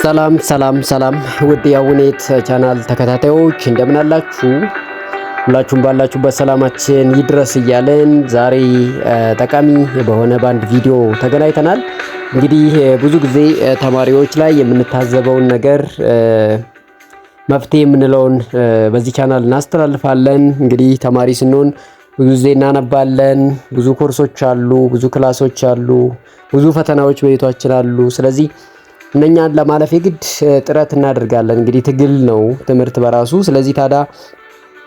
ሰላም ሰላም ሰላም ውድ የአውኔት ቻናል ተከታታዮች እንደምን አላችሁ? ሁላችሁም ባላችሁበት ሰላማችን ይድረስ እያለን ዛሬ ጠቃሚ በሆነ ባንድ ቪዲዮ ተገናኝተናል። እንግዲህ ብዙ ጊዜ ተማሪዎች ላይ የምንታዘበውን ነገር መፍትሄ የምንለውን በዚህ ቻናል እናስተላልፋለን። እንግዲህ ተማሪ ስንሆን ብዙ ጊዜ እናነባለን፣ ብዙ ኮርሶች አሉ፣ ብዙ ክላሶች አሉ፣ ብዙ ፈተናዎች በቤታችን አሉ። ስለዚህ እነኛን ለማለፍ የግድ ጥረት እናደርጋለን። እንግዲህ ትግል ነው ትምህርት በራሱ። ስለዚህ ታዲያ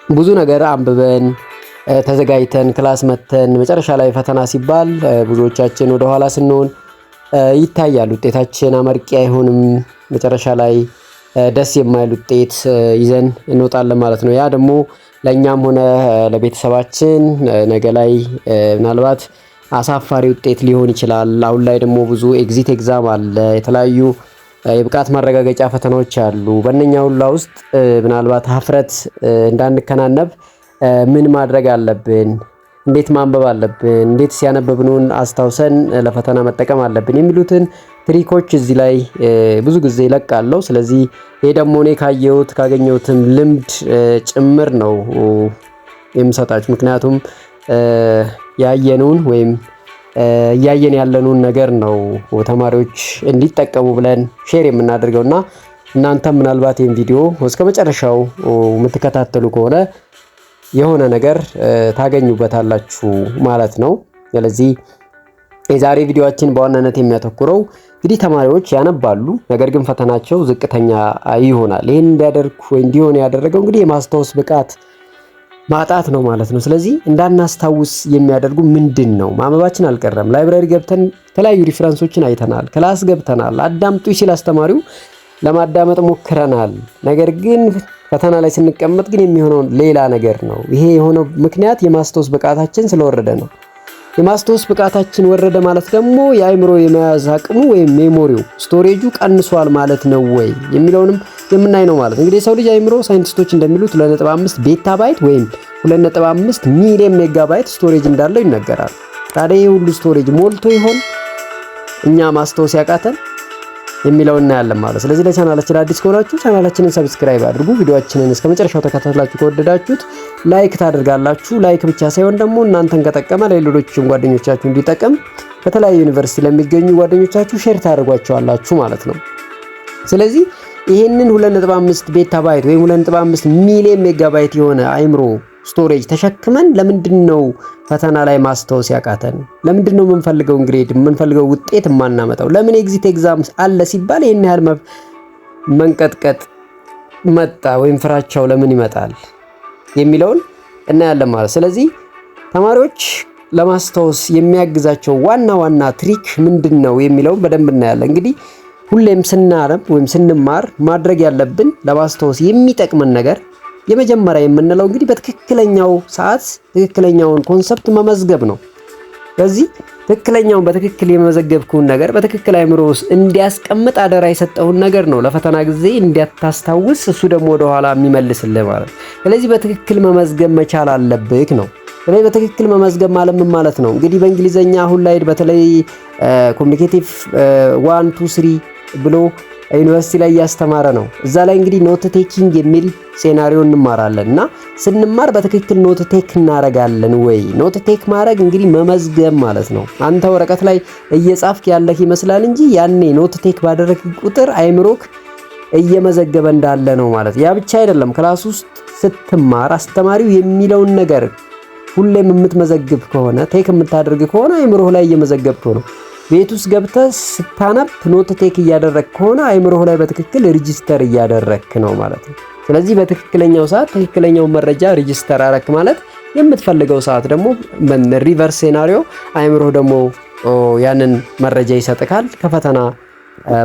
ብዙ ነገር አንብበን ተዘጋጅተን ክላስ መተን መጨረሻ ላይ ፈተና ሲባል ብዙዎቻችን ወደ ኋላ ስንሆን ይታያል። ውጤታችን አመርቂ አይሆንም። መጨረሻ ላይ ደስ የማይል ውጤት ይዘን እንወጣለን ማለት ነው። ያ ደግሞ ለኛም ሆነ ለቤተሰባችን ነገ ላይ ምናልባት አሳፋሪ ውጤት ሊሆን ይችላል። አሁን ላይ ደግሞ ብዙ ኤግዚት ኤግዛም አለ፣ የተለያዩ የብቃት ማረጋገጫ ፈተናዎች አሉ። በእነኛ ሁላ ውስጥ ምናልባት ሀፍረት እንዳንከናነብ ምን ማድረግ አለብን፣ እንዴት ማንበብ አለብን፣ እንዴት ሲያነበብኑን አስታውሰን ለፈተና መጠቀም አለብን የሚሉትን ትሪኮች እዚህ ላይ ብዙ ጊዜ እለቃለሁ። ስለዚህ ይሄ ደግሞ እኔ ካገኘሁትም ልምድ ጭምር ነው የምሰጣችሁ። ምክንያቱም ያየነውን ወይም እያየን ያለነውን ነገር ነው ተማሪዎች እንዲጠቀሙ ብለን ሼር የምናደርገውና እናንተም ምናልባት ይህን ቪዲዮ እስከ መጨረሻው የምትከታተሉ ከሆነ የሆነ ነገር ታገኙበታላችሁ ማለት ነው። ስለዚህ የዛሬ ቪዲዮአችን በዋናነት የሚያተኩረው እንግዲህ ተማሪዎች ያነባሉ፣ ነገር ግን ፈተናቸው ዝቅተኛ ይሆናል። ይሄን እንዲያደርጉ ወይ እንዲሆን ያደረገው እንግዲህ የማስታወስ ብቃት ማጣት ነው ማለት ነው። ስለዚህ እንዳናስታውስ የሚያደርጉ ምንድን ነው? ማንበባችን አልቀረም። ላይብራሪ ገብተን የተለያዩ ሪፈረንሶችን አይተናል። ክላስ ገብተናል። አዳምጡ ሲል አስተማሪው ለማዳመጥ ሞክረናል። ነገር ግን ፈተና ላይ ስንቀመጥ ግን የሚሆነው ሌላ ነገር ነው። ይሄ የሆነው ምክንያት የማስታወስ ብቃታችን ስለወረደ ነው። የማስታወስ ብቃታችን ወረደ ማለት ደግሞ የአእምሮ የመያዝ አቅሙ ወይም ሜሞሪው ስቶሬጁ ቀንሷል ማለት ነው ወይ የሚለውንም የምናይ ነው ማለት። እንግዲህ የሰው ልጅ አእምሮ ሳይንቲስቶች እንደሚሉት 2.5 ቤታባይት ወይም 2.5 ሚሊዮን ሜጋባይት ስቶሬጅ እንዳለው ይነገራል። ታዲያ ይሄ ሁሉ ስቶሬጅ ሞልቶ ይሆን እኛ ማስታወስ ያቃተን የሚለውን እናያለን ማለት። ስለዚህ ለቻናላችን አዲስ ከሆናችሁ ቻናላችንን ሰብስክራይብ አድርጉ። ቪዲዮአችንን እስከመጨረሻው ተከታትላችሁ ከወደዳችሁት ላይክ ታደርጋላችሁ። ላይክ ብቻ ሳይሆን ደግሞ እናንተን ከጠቀመ ለሌሎችም ጓደኞቻችሁ እንዲጠቀም በተለያዩ ዩኒቨርሲቲ ለሚገኙ ጓደኞቻችሁ ሼር ታደርጓቸዋላችሁ ማለት ነው። ስለዚህ ይሄንን 2.5 ቤታባይት ወይም 2.5 ሚሊዮን ሜጋባይት የሆነ አእምሮ ስቶሬጅ ተሸክመን ለምንድነው ፈተና ላይ ማስታወስ ያቃተን? ለምንድነው የምንፈልገው ግሬድ የምንፈልገው ውጤት የማናመጣው? ለምን ኤግዚት ኤግዛም አለ ሲባል ይሄን ያህል መንቀጥቀጥ መጣ ወይም ፍራቻው ለምን ይመጣል የሚለውን እናያለን ማለት። ስለዚህ ተማሪዎች ለማስታወስ የሚያግዛቸው ዋና ትሪክ ምንድነው የሚለውን በደንብ እናያለን። እንግዲህ ሁሌም ስናነብ ወይም ስንማር ማድረግ ያለብን ለማስታወስ የሚጠቅመን ነገር የመጀመሪያ የምንለው እንግዲህ በትክክለኛው ሰዓት ትክክለኛውን ኮንሰፕት መመዝገብ ነው። ስለዚህ ትክክለኛውን በትክክል የመዘገብኩን ነገር በትክክል አእምሮ ውስጥ እንዲያስቀምጥ አደራ የሰጠውን ነገር ነው ለፈተና ጊዜ እንዲያታስታውስ እሱ ደግሞ ወደ ኋላ የሚመልስልህ ማለት። ስለዚህ በትክክል መመዝገብ መቻል አለብህ ነው። ስለዚህ በትክክል መመዝገብ ማለት ምን ማለት ነው? እንግዲህ በእንግሊዘኛ አሁን ላይ በተለይ ኮሙኒኬቲቭ 1 2 3 ብሎ ዩኒቨርሲቲ ላይ እያስተማረ ነው። እዛ ላይ እንግዲህ ኖት ቴኪንግ የሚል ሴናሪዮ እንማራለን እና ስንማር በትክክል ኖት ቴክ እናረጋለን ወይ? ኖት ቴክ ማድረግ እንግዲህ መመዝገብ ማለት ነው። አንተ ወረቀት ላይ እየጻፍክ ያለህ ይመስላል እንጂ ያኔ ኖት ቴክ ባደረክ ቁጥር አይምሮክ እየመዘገበ እንዳለ ነው ማለት። ያ ብቻ አይደለም። ክላስ ውስጥ ስትማር አስተማሪው የሚለውን ነገር ሁሌም የምትመዘግብ ከሆነ ቴክ የምታደርግ ከሆነ አይምሮህ ላይ እየመዘገብከው ነው። ቤት ውስጥ ገብተህ ስታነብ ኖት ቴክ እያደረክ ከሆነ አይምሮህ ላይ በትክክል ሬጂስተር እያደረክ ነው ማለት ነው። ስለዚህ በትክክለኛው ሰዓት ትክክለኛው መረጃ ሬጂስተር አረክ ማለት የምትፈልገው ሰዓት ደግሞ ሪቨርስ ሴናሪዮ አይምሮህ ደግሞ ያንን መረጃ ይሰጥካል። ከፈተና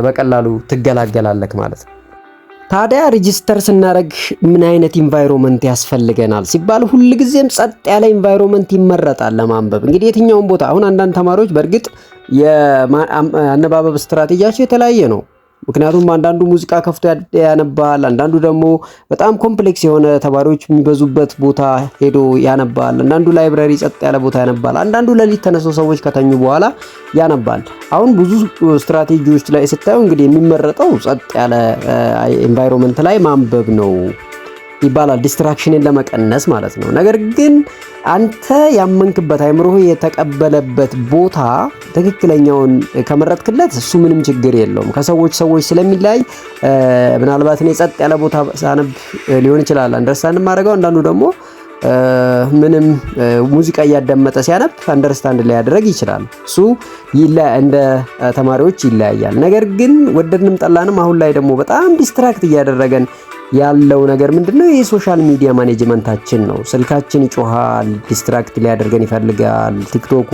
በቀላሉ ትገላገላለክ ማለት ነው። ታዲያ ሬጂስተር ስናደርግ ምን አይነት ኢንቫይሮንመንት ያስፈልገናል ሲባል ሁልጊዜም ጸጥ ያለ ኢንቫይሮንመንት ይመረጣል ለማንበብ። እንግዲህ የትኛውን ቦታ አሁን አንዳንድ ተማሪዎች በእርግጥ የአነባበብ ስትራቴጂያቸው የተለያየ ነው። ምክንያቱም አንዳንዱ ሙዚቃ ከፍቶ ያነባል፣ አንዳንዱ ደግሞ በጣም ኮምፕሌክስ የሆነ ተማሪዎች የሚበዙበት ቦታ ሄዶ ያነባል፣ አንዳንዱ ላይብራሪ ጸጥ ያለ ቦታ ያነባል፣ አንዳንዱ ሌሊት ተነስተው ሰዎች ከተኙ በኋላ ያነባል። አሁን ብዙ ስትራቴጂዎች ላይ ስታዩ እንግዲህ የሚመረጠው ጸጥ ያለ ኤንቫይሮንመንት ላይ ማንበብ ነው ይባላል፣ ዲስትራክሽንን ለመቀነስ ማለት ነው። ነገር ግን አንተ ያመንክበት አይምሮህ የተቀበለበት ቦታ ትክክለኛውን ከመረጥክለት እሱ ምንም ችግር የለውም። ከሰዎች ስለሚለያይ ምናልባት እኔ ጸጥ ያለ ቦታ ሳነብ ሊሆን ይችላል አንደርስታንድ ማድረገው፣ አንዳንዱ ደግሞ ምንም ሙዚቃ እያዳመጠ ሲያነብ አንደርስታንድ ሊያደርግ ይችላል። እሱ እንደ ተማሪዎች ይለያያል። ነገር ግን ወደድንም ጠላንም አሁን ላይ ደግሞ በጣም ዲስትራክት እያደረገን ያለው ነገር ምንድነው? የሶሻል ሚዲያ ማኔጅመንታችን ነው። ስልካችን ይጮሃል፣ ዲስትራክት ሊያደርገን ይፈልጋል። ቲክቶኩ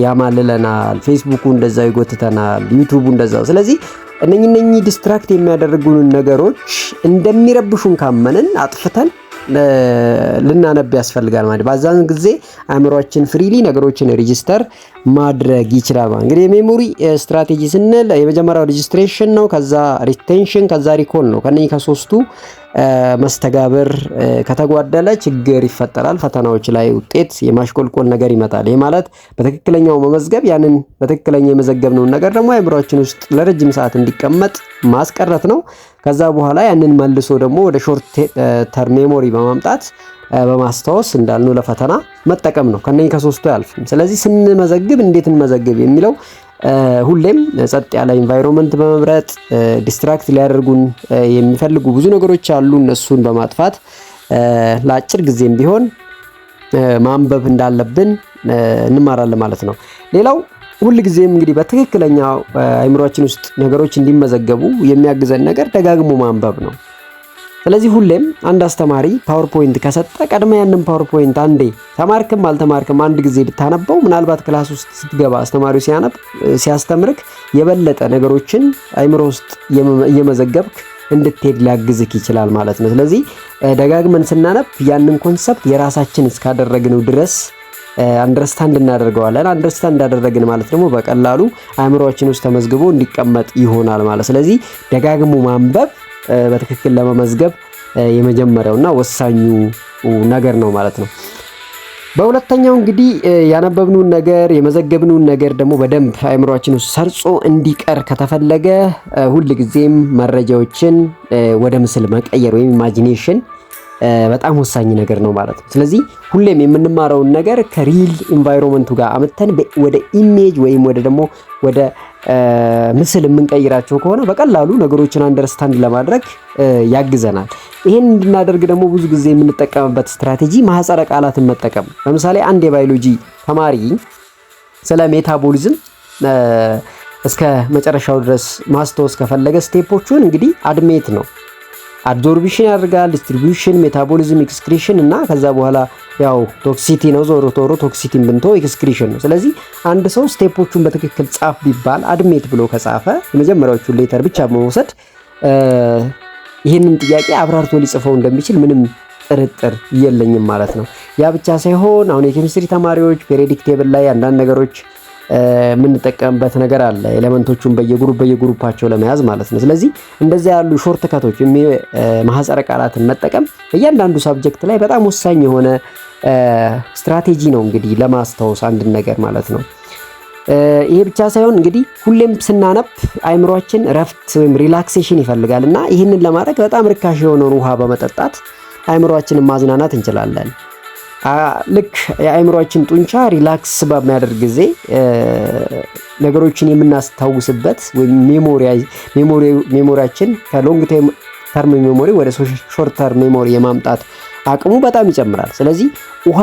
ያማልለናል፣ ፌስቡኩ እንደዛው ይጎትተናል፣ ዩቲዩቡ እንደዛው። ስለዚህ እነኚህ ዲስትራክት የሚያደርጉን ነገሮች እንደሚረብሹን ካመንን አጥፍተን ልናነብ ያስፈልጋል ማለት። በዛን ጊዜ አእምሮአችን ፍሪሊ ነገሮችን ሬጂስተር ማድረግ ይችላል ማለት። እንግዲህ የሜሞሪ ስትራቴጂ ስንል የመጀመሪያው ሬጂስትሬሽን ነው፣ ከዛ ሪቴንሽን፣ ከዛ ሪኮል ነው። ከነኚህ ከሶስቱ መስተጋብር ከተጓደለ ችግር ይፈጠራል። ፈተናዎች ላይ ውጤት የማሽቆልቆል ነገር ይመጣል። ይህ ማለት በትክክለኛው መመዝገብ፣ ያንን በትክክለኛ የመዘገብነውን ነገር ደግሞ አእምሮአችን ውስጥ ለረጅም ሰዓት እንዲቀመጥ ማስቀረት ነው። ከዛ በኋላ ያንን መልሶ ደግሞ ወደ ሾርት ተርም ሜሞሪ በማምጣት በማስታወስ እንዳልነው ለፈተና መጠቀም ነው። ከነኚህ ከሶስቱ ያልፍም። ስለዚህ ስንመዘግብ እንዴት እንመዘግብ የሚለው ሁሌም ጸጥ ያለ ኢንቫይሮንመንት በመምረጥ ዲስትራክት ሊያደርጉን የሚፈልጉ ብዙ ነገሮች አሉ። እነሱን በማጥፋት ለአጭር ጊዜም ቢሆን ማንበብ እንዳለብን እንማራለን ማለት ነው። ሌላው ሁል ጊዜም እንግዲህ በትክክለኛው አይምሮአችን ውስጥ ነገሮች እንዲመዘገቡ የሚያግዘን ነገር ደጋግሞ ማንበብ ነው። ስለዚህ ሁሌም አንድ አስተማሪ ፓወርፖይንት ከሰጠ ቀድመ ያንን ፓወርፖይንት አንዴ ተማርክም አልተማርክም አንድ ጊዜ ብታነበው ምናልባት ክላስ ውስጥ ስትገባ አስተማሪው ሲያስተምርክ የበለጠ ነገሮችን አይምሮ ውስጥ እየመዘገብክ እንድትሄድ ሊያግዝክ ይችላል ማለት ነው። ስለዚህ ደጋግመን ስናነብ ያንን ኮንሰፕት የራሳችን እስካደረግነው ድረስ አንደርስታንድ እናደርገዋለን። አንደርስታንድ እንዳደረግን ማለት ደግሞ በቀላሉ አእምሮአችን ውስጥ ተመዝግቦ እንዲቀመጥ ይሆናል ማለት። ስለዚህ ደጋግሞ ማንበብ በትክክል ለመመዝገብ የመጀመሪያውና ወሳኙ ነገር ነው ማለት ነው። በሁለተኛው እንግዲህ ያነበብነውን ነገር የመዘገብነውን ነገር ደግሞ በደንብ አእምሮአችን ውስጥ ሰርጾ እንዲቀር ከተፈለገ ሁልጊዜም መረጃዎችን ወደ ምስል መቀየር ወይም ኢማጂኔሽን በጣም ወሳኝ ነገር ነው ማለት ነው። ስለዚህ ሁሌም የምንማረውን ነገር ከሪል ኢንቫይሮንመንቱ ጋር አመተን ወደ ኢሜጅ ወይም ወደ ምስል የምንቀይራቸው ከሆነ በቀላሉ ነገሮችን አንደርስታንድ ለማድረግ ያግዘናል። ይሄን እንድናደርግ ደግሞ ብዙ ጊዜ የምንጠቀምበት ስትራቴጂ ማህፀረ ቃላትን መጠቀም። ለምሳሌ አንድ የባዮሎጂ ተማሪ ስለ ሜታቦሊዝም እስከ መጨረሻው ድረስ ማስታወስ ከፈለገ ስቴፖቹን እንግዲህ አድሜት ነው። አብዞርፕሽን ያደርጋል፣ ዲስትሪቢዩሽን፣ ሜታቦሊዝም፣ ኤክስክሪሽን እና ከዛ በኋላ ያው ቶክሲቲ ነው። ዞሮ ቶክሲቲን ብንቶ ኤክስክሪሽን ነው። ስለዚህ አንድ ሰው ስቴፖቹን በትክክል ጻፍ ቢባል አድሜት ብሎ ከጻፈ የመጀመሪያዎቹን ሌተር ብቻ በመውሰድ ይህንን ጥያቄ አብራርቶ ሊጽፈው እንደሚችል ምንም ጥርጥር የለኝም ማለት ነው። ያ ብቻ ሳይሆን አሁን የኬሚስትሪ ተማሪዎች ፔሪዮዲክ ቴብል ላይ አንዳንድ ነገሮች የምንጠቀምበት ነገር አለ፣ ኤሌመንቶቹን በየግሩፓቸው ለመያዝ ማለት ነው። ስለዚህ እንደዚህ ያሉ ሾርት ከቶች ማህፀረ ቃላትን መጠቀም በእያንዳንዱ ሳብጀክት ላይ በጣም ወሳኝ የሆነ ስትራቴጂ ነው እንግዲህ ለማስታወስ አንድ ነገር ማለት ነው። ይሄ ብቻ ሳይሆን እንግዲህ ሁሌም ስናነብ አይምሮአችን ረፍት ወይም ሪላክሴሽን ይፈልጋል እና ይህንን ለማድረግ በጣም ርካሽ የሆነውን ውሃ በመጠጣት አይምሮአችንን ማዝናናት እንችላለን። ልክ የአይምሮአችን ጡንቻ ሪላክስ በሚያደርግ ጊዜ ነገሮችን የምናስታውስበት ወይም ሜሞሪያችን ከሎንግ ተርም ሜሞሪ ወደ ሾርት ተርም ሜሞሪ የማምጣት አቅሙ በጣም ይጨምራል። ስለዚህ ውሃ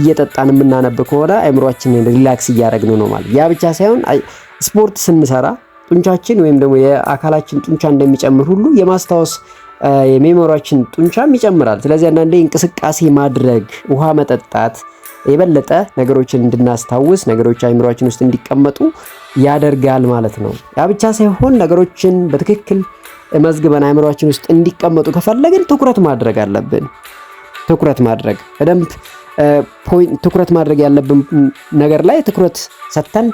እየጠጣን የምናነብ ከሆነ አይምሮአችንን ሪላክስ እያደረግን ነው ማለት። ያ ብቻ ሳይሆን ስፖርት ስንሰራ ጡንቻችን ወይም ደግሞ የአካላችን ጡንቻ እንደሚጨምር ሁሉ የማስታወስ የሜሞሪያችን ጡንቻም ይጨምራል። ስለዚህ አንዳንዴ እንቅስቃሴ ማድረግ፣ ውሃ መጠጣት የበለጠ ነገሮችን እንድናስታውስ ነገሮች አይምሮአችን ውስጥ እንዲቀመጡ ያደርጋል ማለት ነው። ያ ብቻ ሳይሆን ነገሮችን በትክክል መዝግበን አይምሮአችን ውስጥ እንዲቀመጡ ከፈለግን ትኩረት ማድረግ አለብን። በደንብ ትኩረት ማድረግ ያለብን ነገር ላይ ትኩረት ሰጥተን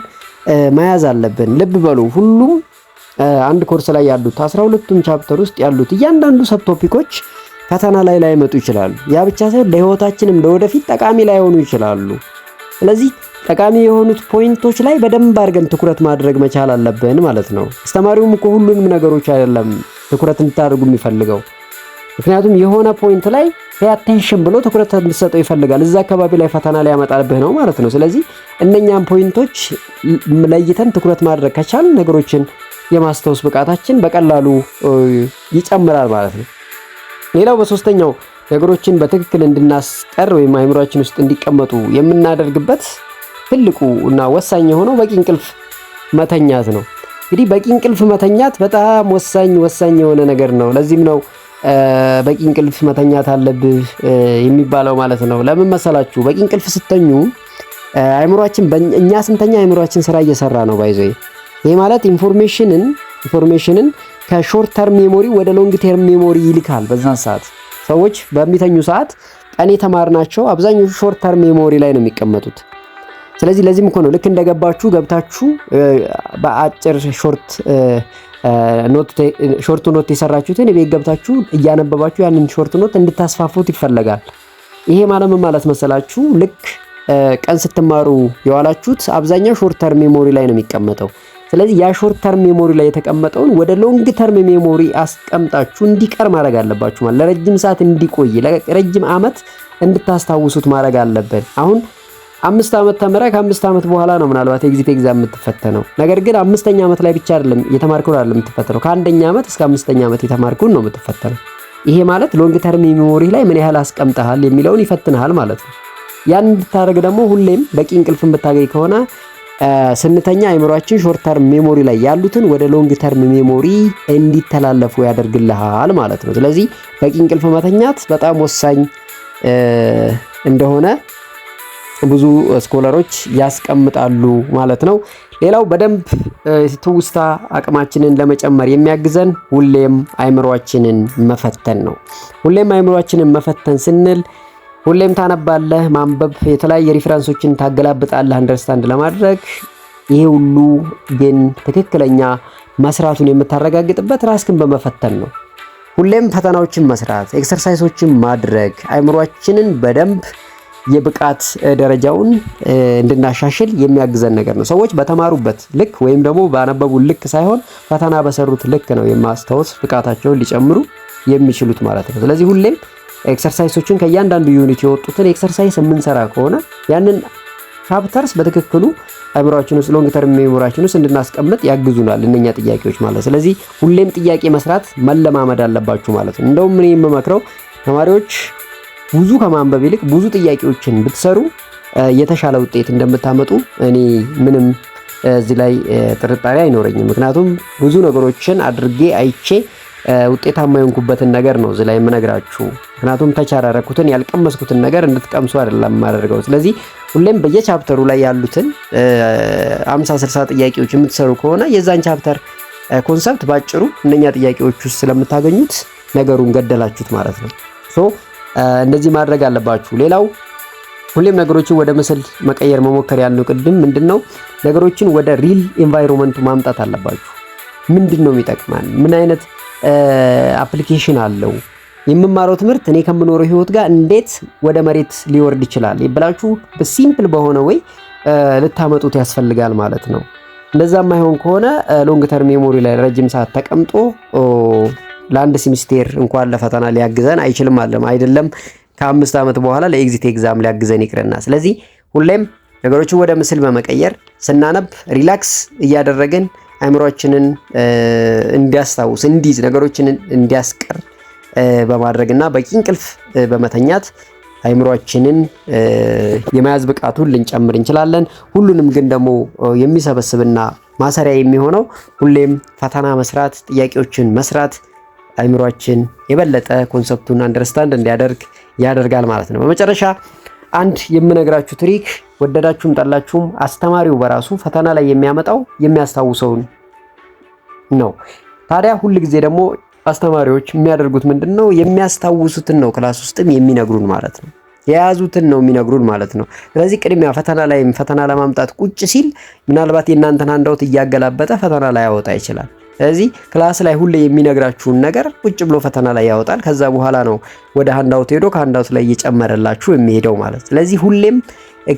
መያዝ አለብን። ልብ በሉ ሁሉም አንድ ኮርስ ላይ ያሉት 12ቱም ቻፕተር ውስጥ ያሉት እያንዳንዱ ሰብ ቶፒኮች ፈተና ላይ ላይመጡ ይችላሉ። ያ ብቻ ሳይሆን ለህይወታችንም ለወደፊት ጠቃሚ ላይሆኑ ይችላሉ። ስለዚህ ጠቃሚ የሆኑት ፖይንቶች ላይ በደንብ አድርገን ትኩረት ማድረግ መቻል አለብን ማለት ነው። አስተማሪውም እኮ ሁሉንም ነገሮች አይደለም ትኩረት እንድታደርጉ የሚፈልገው። ምክንያቱም የሆነ ፖይንት ላይ ፔይ ብሎ ትኩረት እንድትሰጠው ይፈልጋል። እዛ አካባቢ ላይ ፈተና ሊያመጣብህ ነው ማለት ነው። ስለዚህ እነኛም ፖይንቶች ለይተን ትኩረት ማድረግ ከቻል ነገሮችን የማስታወስ ብቃታችን በቀላሉ ይጨምራል ማለት ነው። ሌላው በሶስተኛው ነገሮችን በትክክል እንድናስቀር ወይም አእምሮአችን ውስጥ እንዲቀመጡ የምናደርግበት ትልቁ እና ወሳኝ የሆነው በቂ እንቅልፍ መተኛት ነው። እንግዲህ በቂ እንቅልፍ መተኛት በጣም ወሳኝ የሆነ ነገር ነው። ለዚህም ነው በቂ እንቅልፍ መተኛት አለብህ የሚባለው ማለት ነው። ለምን መሰላችሁ? በቂ እንቅልፍ ስተኙ አእምሮአችን እኛ ስንተኛ አእምሮአችን ስራ እየሰራ ነው ባይዘይ። ይሄ ማለት ኢንፎርሜሽንን ከሾርት ተርም ሜሞሪ ወደ ሎንግ ተርም ሜሞሪ ይልካል። በዛ ሰዓት ሰዎች በሚተኙ ሰዓት ቀን የተማርናቸው አብዛኞቹ ሾርት ተርም ሜሞሪ ላይ ነው የሚቀመጡት። ስለዚህ ለዚህም እኮ ነው ልክ እንደገባችሁ ገብታችሁ በአጭር ሾርት ኖት የሰራችሁትን ቤት ገብታችሁ እያነበባችሁ ያንን ሾርት ኖት እንድታስፋፉት ይፈለጋል። ይሄ ማለት መሰላችሁ? ልክ ቀን ስትማሩ የዋላችሁት አብዛኛው ሾርት ተርም ሜሞሪ ላይ ነው የሚቀመጠው። ስለዚህ ያ ሾርት ተርም ሜሞሪ ላይ የተቀመጠውን ወደ ሎንግ ተርም ሜሞሪ አስቀምጣችሁ እንዲቀር ማድረግ አለባችሁ። ማለት ለረጅም ሰዓት እንዲቆይ ለረጅም ዓመት እንድታስታውሱት ማድረግ አለበት። አሁን 5 ዓመት ተምረህ ከ5 ዓመት በኋላ ነው ምናልባት ኤግዚት ኤግዛም የምትፈተነው። ነገር ግን 5ኛ ዓመት ላይ ብቻ አይደለም የተማርከውን አይደለም የምትፈተነው፣ ከ1ኛ ዓመት እስከ 5ኛ ዓመት የተማርከውን ነው የምትፈተነው። ይሄ ማለት ሎንግ ተርም ሜሞሪ ላይ ምን ያህል አስቀምጠሃል የሚለውን ይፈትንሃል ማለት ነው። ያን እንድታደርግ ደግሞ ሁሌም በቂ እንቅልፍን ብታገኝ ከሆነ ስንተኛ አእምሮአችን ሾርት ተርም ሜሞሪ ላይ ያሉትን ወደ ሎንግ ተርም ሜሞሪ እንዲተላለፉ ያደርግልሃል ማለት ነው። ስለዚህ በቂ እንቅልፍ መተኛት በጣም ወሳኝ እንደሆነ ብዙ ስኮለሮች ያስቀምጣሉ ማለት ነው። ሌላው በደንብ ትውስታ አቅማችንን ለመጨመር የሚያግዘን ሁሌም አእምሮአችንን መፈተን ነው። ሁሌም አእምሮአችንን መፈተን ስንል ሁሌም ታነባለህ፣ ማንበብ የተለያየ ሪፈረንሶችን ታገላብጣለህ አንደርስታንድ ለማድረግ። ይሄ ሁሉ ግን ትክክለኛ መስራቱን የምታረጋግጥበት ራስክን በመፈተን ነው። ሁሌም ፈተናዎችን መስራት፣ ኤክሰርሳይሶችን ማድረግ አእምሮአችንን በደንብ የብቃት ደረጃውን እንድናሻሽል የሚያግዘን ነገር ነው። ሰዎች በተማሩበት ልክ ወይም ደግሞ ባነበቡ ልክ ሳይሆን ፈተና በሰሩት ልክ ነው የማስታወስ ብቃታቸውን ሊጨምሩ የሚችሉት ማለት ነው። ስለዚህ ሁሌም ኤክሰርሳይሶችን ከእያንዳንዱ ዩኒት የወጡትን ኤክሰርሳይስ የምንሰራ ከሆነ ያንን ቻፕተርስ በትክክሉ አእምሮአችን ውስጥ ሎንግ ተርም ሜሞሪያችን ውስጥ እንድናስቀምጥ ያግዙናል እነኛ ጥያቄዎች ማለት። ስለዚህ ሁሌም ጥያቄ መስራት መለማመድ አለባችሁ ማለት ነው። እንደውም ምን የምመክረው ተማሪዎች ብዙ ከማንበብ ይልቅ ብዙ ጥያቄዎችን ብትሰሩ የተሻለ ውጤት እንደምታመጡ እኔ ምንም እዚህ ላይ ጥርጣሬ አይኖረኝም። ምክንያቱም ብዙ ነገሮችን አድርጌ አይቼ ውጤታማ የሆንኩበትን ነገር ነው እዚህ ላይ የምነግራችሁ። ምክንያቱም ተቻራረኩትን ያልቀመስኩትን ነገር እንድትቀምሱ አይደለም የማደርገው። ስለዚህ ሁሌም በየቻፕተሩ ላይ ያሉትን 50-60 ጥያቄዎች የምትሰሩ ከሆነ የዛን ቻፕተር ኮንሰፕት ባጭሩ እነኛ ጥያቄዎች ውስጥ ስለምታገኙት ነገሩን ገደላችሁት ማለት ነው። እንደዚህ ማድረግ አለባችሁ። ሌላው ሁሌም ነገሮችን ወደ ምስል መቀየር መሞከር ያልነው ቅድም ምንድነው ነገሮችን ወደ ሪል ኤንቫይሮንመንቱ ማምጣት አለባችሁ። ምንድነው የሚጠቅማን? ምን አይነት አፕሊኬሽን አለው? የምማረው ትምህርት እኔ ከምኖረው ህይወት ጋር እንዴት ወደ መሬት ሊወርድ ይችላል ይብላችሁ በሲምፕል በሆነ ወይ ልታመጡት ያስፈልጋል ማለት ነው። እንደዛም ማይሆን ከሆነ ሎንግ ተርም ሜሞሪ ላይ ረጅም ሰዓት ተቀምጦ ለአንድ ሴሚስተር እንኳን ለፈተና ሊያግዘን አይችልም አይደለም ከ5 ዓመት በኋላ ለኤግዚት ኤግዛም ሊያግዘን ይቅርና። ስለዚህ ሁሌም ነገሮችን ወደ ምስል በመቀየር ስናነብ ሪላክስ እያደረግን አእምሮአችንን እንዲያስታውስ እንዲዝ ነገሮችን እንዲያስቀር በማድረግና በቂ እንቅልፍ በመተኛት አእምሮአችንን የመያዝ ብቃቱን ልንጨምር እንችላለን። ሁሉንም ግን ደግሞ የሚሰበስብና ማሰሪያ የሚሆነው ሁሌም ፈተና መስራት፣ ጥያቄዎችን መስራት አእምሮአችን የበለጠ ኮንሰፕቱን አንደርስታንድ እንዲያደርግ ያደርጋል ማለት ነው። በመጨረሻ አንድ የምነግራችሁ ትሪክ ወደዳችሁም ጠላችሁም አስተማሪው በራሱ ፈተና ላይ የሚያመጣው የሚያስታውሰውን ነው። ታዲያ ሁል ጊዜ ደግሞ አስተማሪዎች የሚያደርጉት ምንድነው? የሚያስታውሱትን ነው ክላስ ውስጥም የሚነግሩን ማለት ነው። የያዙትን ነው የሚነግሩን ማለት ነው። ስለዚህ ቅድሚያ ፈተና ለማምጣት ቁጭ ሲል ምናልባት የእናንተን አንዳውት እያገላበጠ ፈተና ላይ ያወጣ ይችላል። ስለዚህ ክላስ ላይ ሁሌ የሚነግራችሁን ነገር ቁጭ ብሎ ፈተና ላይ ያወጣል። ከዛ በኋላ ነው ወደ ሃንዳውት ሄዶ ከሃንዳውት ላይ እየጨመረላችሁ የሚሄደው ማለት። ስለዚህ ሁሌም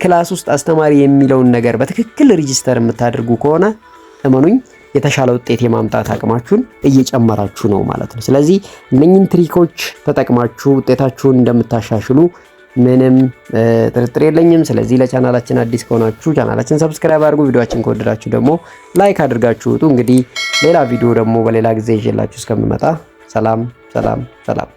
ክላስ ውስጥ አስተማሪ የሚለውን ነገር በትክክል ሬጂስተር የምታደርጉ ከሆነ እመኑኝ የተሻለ ውጤት የማምጣት አቅማችሁን እየጨመራችሁ ነው ማለት ነው። ስለዚህ እነኚህን ትሪኮች ተጠቅማችሁ ውጤታችሁን እንደምታሻሽሉ ምንም ጥርጥር የለኝም። ስለዚህ ለቻናላችን አዲስ ከሆናችሁ ቻናላችን ሰብስክራይብ አድርጉ። ቪዲዮአችን ከወደዳችሁ ደግሞ ላይክ አድርጋችሁ ውጡ። እንግዲህ ሌላ ቪዲዮ ደግሞ በሌላ ጊዜ ይዤላችሁ እስከምመጣ ሰላም ሰላም ሰላም።